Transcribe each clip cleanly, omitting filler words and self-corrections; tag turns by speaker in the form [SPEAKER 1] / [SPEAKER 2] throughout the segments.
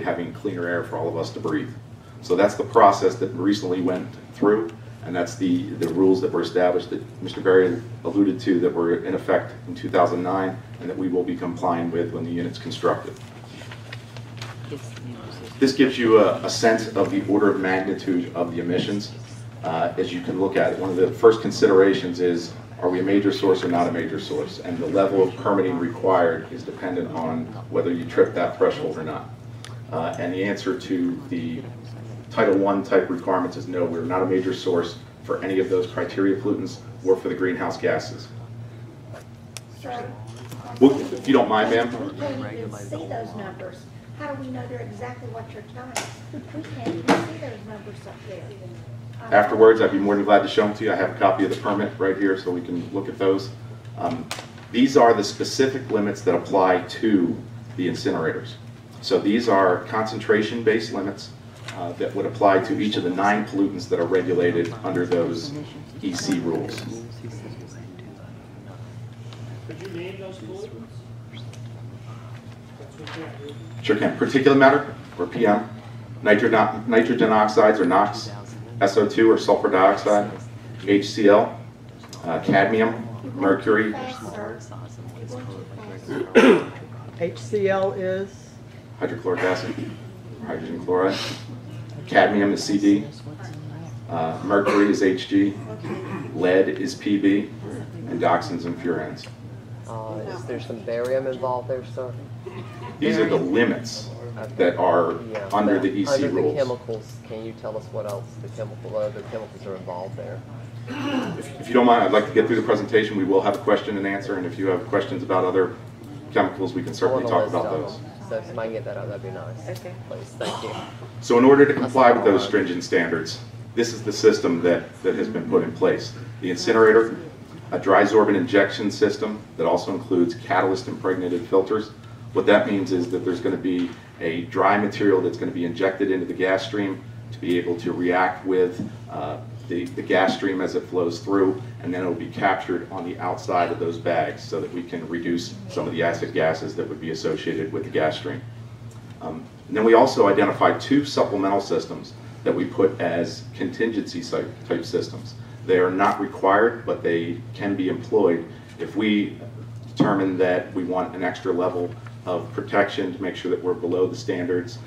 [SPEAKER 1] having cleaner air for all of us to breathe. So that's the process that recently went through, and that's the rules that were established that Mr. Berry alluded to that were in effect in 2009 and that we will be complying with when the unit's constructed. This gives you a sense of the order of magnitude of the emissions. As you can look at it, one of the first considerations is, are we a major source or not a major source? And the level of permitting required is dependent on whether you trip that threshold or not. And the answer to the Title I type requirements is no, we're not a major source for any of those criteria pollutants or for the greenhouse gases.
[SPEAKER 2] Sir,
[SPEAKER 1] Well, if you don't mind, ma'am.
[SPEAKER 2] we can't even see those numbers. How do we know they're exactly what you're telling us? We can't even see those numbers up there.
[SPEAKER 1] Afterwards, I'd be more than glad to show them to you. I have a copy of the permit right here so we can look at those. These are the specific limits that apply to the incinerators. So these are concentration-based limits that would apply to each of the 9 pollutants that are regulated under those EC rules.
[SPEAKER 3] Could you name those pollutants?
[SPEAKER 1] Sure can. Particulate matter, or PM, nitrogen oxides, or NOx, SO2, or sulfur dioxide, HCl, cadmium, mercury.
[SPEAKER 4] HCl is?
[SPEAKER 1] Hydrochloric acid, hydrogen chloride. Cadmium is CD. Mercury is Hg. Lead is Pb. And dioxins and furans.
[SPEAKER 5] Is there some barium involved there, sir?
[SPEAKER 1] These are the limits that are under the EC
[SPEAKER 5] under
[SPEAKER 1] rules.
[SPEAKER 5] the chemicals, can you tell us what else other chemicals are involved there?
[SPEAKER 1] If you don't mind, I'd like to get through the presentation. We will have a question and answer, and if you have questions about other chemicals, we can certainly talk about those.
[SPEAKER 5] So if somebody can get that out, that'd be nice.
[SPEAKER 4] Okay.
[SPEAKER 5] Please, thank you.
[SPEAKER 1] So in order to comply with those stringent standards, this is the system that has been put in place. The incinerator, a dry sorbent injection system that also includes catalyst impregnated filters. What that means is that there's going to be a dry material that's going to be injected into the gas stream to be able to react with the gas stream as it flows through, and then it will be captured on the outside of those bags so that we can reduce some of the acid gases that would be associated with the gas stream. And then we also identified 2 supplemental systems that we put as contingency type systems. They are not required, but they can be employed if we determine that we want an extra level of protection to make sure that we're below the standards.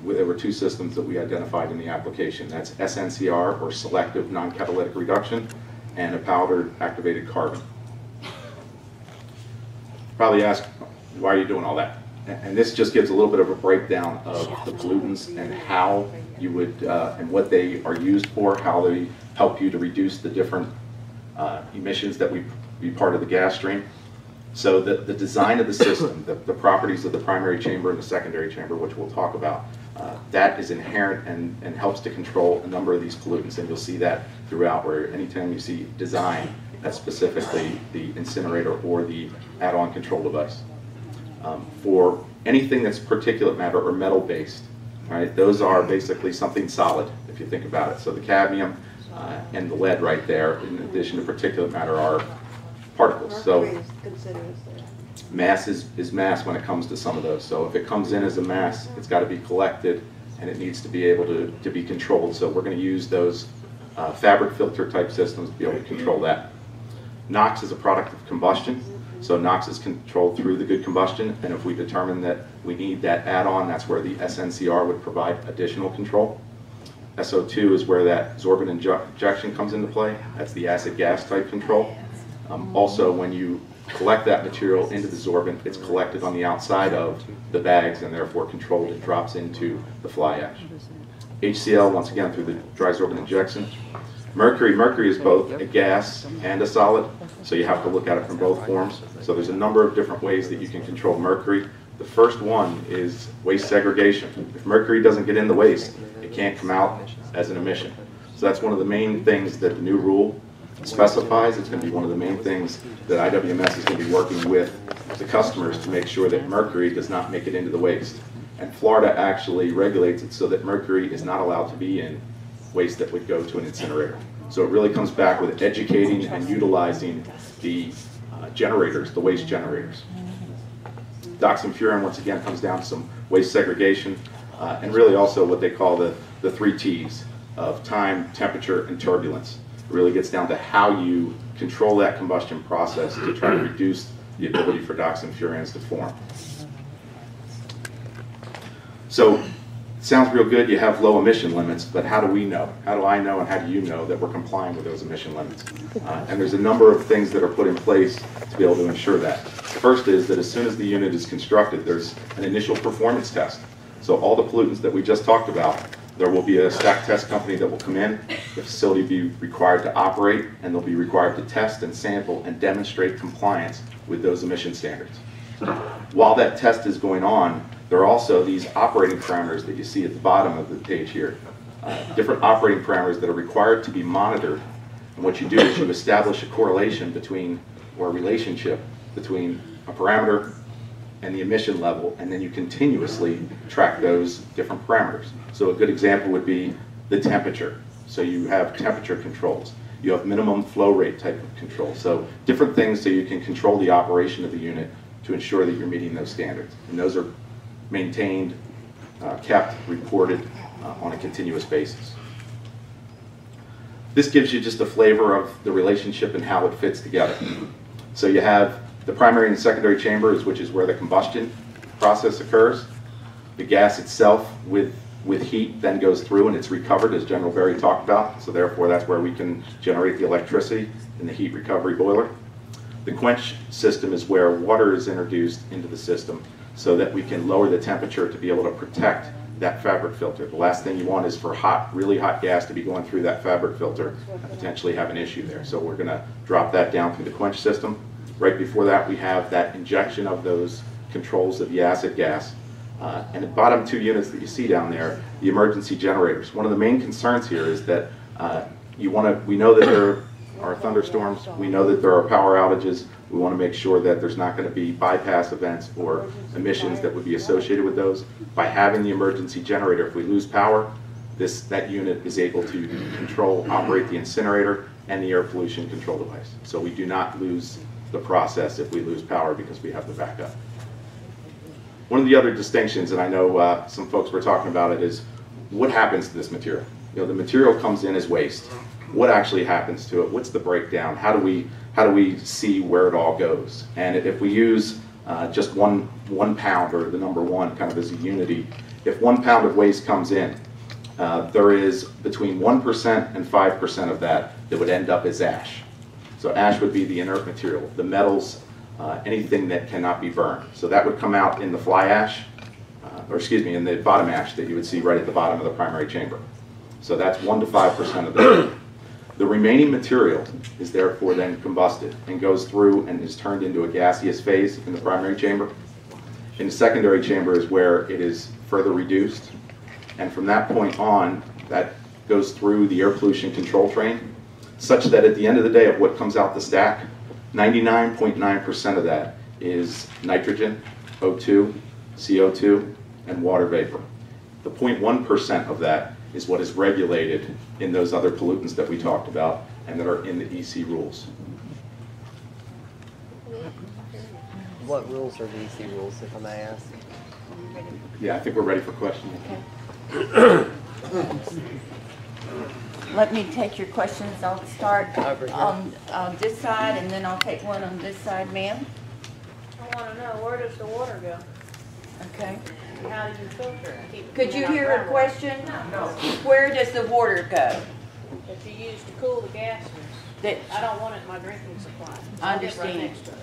[SPEAKER 1] There were 2 systems that we identified in the application. That's SNCR, or selective non-catalytic reduction, and a powdered activated carbon. Probably ask, why are you doing all that? And this just gives a little bit of a breakdown of the pollutants and how you would, and what they are used for, how they help you to reduce the different emissions that would be part of the gas stream. So the design of the system, the properties of the primary chamber and the secondary chamber, which we'll talk about, that is inherent and helps to control a number of these pollutants. And you'll see that throughout, where anytime you see design, that's specifically the incinerator or the add-on control device. For anything that's particulate matter or metal based, right, those are basically something solid, if you think about it. So the cadmium and the lead right there, in addition to particulate matter, are particles. So mass is mass when it comes to some of those. So if it comes in as a mass, it's got to be collected and it needs to be able to be controlled. So we're going to use those fabric filter type systems to be able to control that. NOx is a product of combustion. So NOx is controlled through the good combustion, and if we determine that we need that add-on, that's where the SNCR would provide additional control. SO2 is where that sorbent injection comes into play. That's the acid gas type control. Also, when you collect that material into the sorbent, it's collected on the outside of the bags and therefore controlled. It drops into the fly ash. HCl, once again, through the dry sorbent injection. Mercury is both a gas and a solid, so you have to look at it from both forms. So there's a number of different ways that you can control mercury. The first one is waste segregation. If mercury doesn't get in the waste, it can't come out as an emission. So that's one of the main things that the new rule specifies. It's going to be one of the main things that IWMS is going to be working with the customers to make sure that mercury does not make it into the waste. And Florida actually regulates it so that mercury is not allowed to be in waste that would go to an incinerator. So it really comes back with educating and utilizing the generators, the waste generators. Dioxin furan, once again, comes down to some waste segregation. and really also what they call the 3 T's of time, temperature, and turbulence. It really gets down to how you control that combustion process to try to reduce the ability for dioxin furans to form. So it sounds real good, you have low emission limits, but how do we know? How do I know and how do you know that we're complying with those emission limits? And there's a number of things that are put in place to be able to ensure that. The first is that as soon as the unit is constructed, there's an initial performance test. So all the pollutants that we just talked about, there will be a stack test company that will come in, the facility will be required to operate, and they'll be required to test and sample and demonstrate compliance with those emission standards. While that test is going on, there are also these operating parameters that you see at the bottom of the page here. Different operating parameters that are required to be monitored. And what you do is you establish a correlation between, or a relationship between a parameter and the emission level, and then you continuously track those different parameters. So a good example would be the temperature. So you have temperature controls. You have minimum flow rate type of control. So different things so you can control the operation of the unit to ensure that you're meeting those standards. And those are maintained, kept, reported on a continuous basis. This gives you just a flavor of the relationship and how it fits together. So you have the primary and secondary chambers, which is where the combustion process occurs. The gas itself with heat then goes through and it's recovered, as General Berry talked about. So therefore that's where we can generate the electricity in the heat recovery boiler. The quench system is where water is introduced into the system so that we can lower the temperature to be able to protect that fabric filter. The last thing you want is for really hot gas to be going through that fabric filter and potentially have an issue there. So we're going to drop that down through the quench system. Right before that, we have that injection of those controls of the acid gas. And the bottom 2 units that you see down there, the emergency generators. One of the main concerns here is that we know that there are thunderstorms, we know that there are power outages, we want to make sure that there's not going to be bypass events or emissions that would be associated with those. By having the emergency generator, if we lose power, that unit is able to operate the incinerator and the air pollution control device. So we do not lose the process if we lose power because we have the backup. One of the other distinctions, and I know some folks were talking about it, is what happens to this material? You know, the material comes in as waste. What actually happens to it? What's the breakdown? How do we see where it all goes? And if we use just one pound, or the number 1 kind of as a unity, if 1 pound of waste comes in, there is between 1% and 5% of that would end up as ash. So ash would be the inert material, the metals, anything that cannot be burned. So that would come out in the fly ash, in the bottom ash that you would see right at the bottom of the primary chamber. So that's 1 to 5% of that. The remaining material is therefore then combusted and goes through and is turned into a gaseous phase in the primary chamber. In the secondary chamber is where it is further reduced. And from that point on, that goes through the air pollution control train, such that at the end of the day of what comes out the stack, 99.9% of that is nitrogen, O2, CO2, and water vapor. The 0.1% of that is what is regulated in those other pollutants that we talked about and that are in the EC rules.
[SPEAKER 5] What rules are the EC rules, if I may ask?
[SPEAKER 1] Yeah, I think we're ready for questions.
[SPEAKER 6] Let me take your questions. I'll start
[SPEAKER 5] Over here.
[SPEAKER 6] on this side, and then I'll take one on this side, ma'am.
[SPEAKER 7] I want to know, where does the water go?
[SPEAKER 6] Okay.
[SPEAKER 7] How do you filter it? Keep it
[SPEAKER 6] Could you
[SPEAKER 7] out
[SPEAKER 6] hear her
[SPEAKER 7] groundwater.
[SPEAKER 6] question?
[SPEAKER 7] No.
[SPEAKER 6] Where does the water go?
[SPEAKER 7] That you use to cool the gases.
[SPEAKER 6] That
[SPEAKER 7] I don't want it in my drinking supply.
[SPEAKER 6] I
[SPEAKER 7] I'll get right
[SPEAKER 6] understand.
[SPEAKER 7] next to it.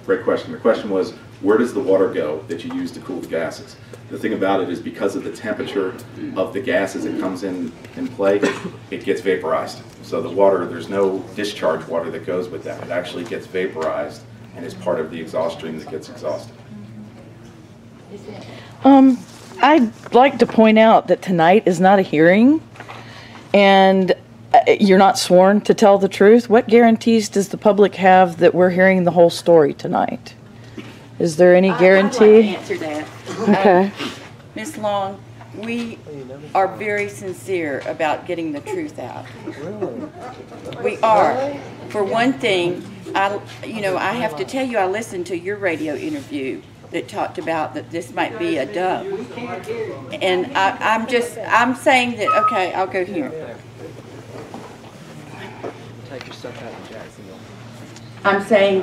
[SPEAKER 1] Great question. The question was, where does the water go that you use to cool the gases? The thing about it is because of the temperature of the gas as it comes in play, it gets vaporized. So the water, there's no discharge water that goes with that. It actually gets vaporized and is part of the exhaust stream that gets exhausted.
[SPEAKER 8] I'd like to point out that tonight is not a hearing, and you're not sworn to tell the truth. What guarantees does the public have that we're hearing the whole story tonight? Is there any
[SPEAKER 6] I'd like
[SPEAKER 8] guarantee?
[SPEAKER 6] to answer that.
[SPEAKER 8] Okay.
[SPEAKER 6] Ms. Long, we are very sincere about getting the truth out.
[SPEAKER 5] Really?
[SPEAKER 6] We are. For one thing, I have to tell you, I listened to your radio interview, that talked about that this might be a dump. And I'm saying that, okay, I'll go here.
[SPEAKER 5] Take your stuff out of Jacksonville.
[SPEAKER 6] I'm saying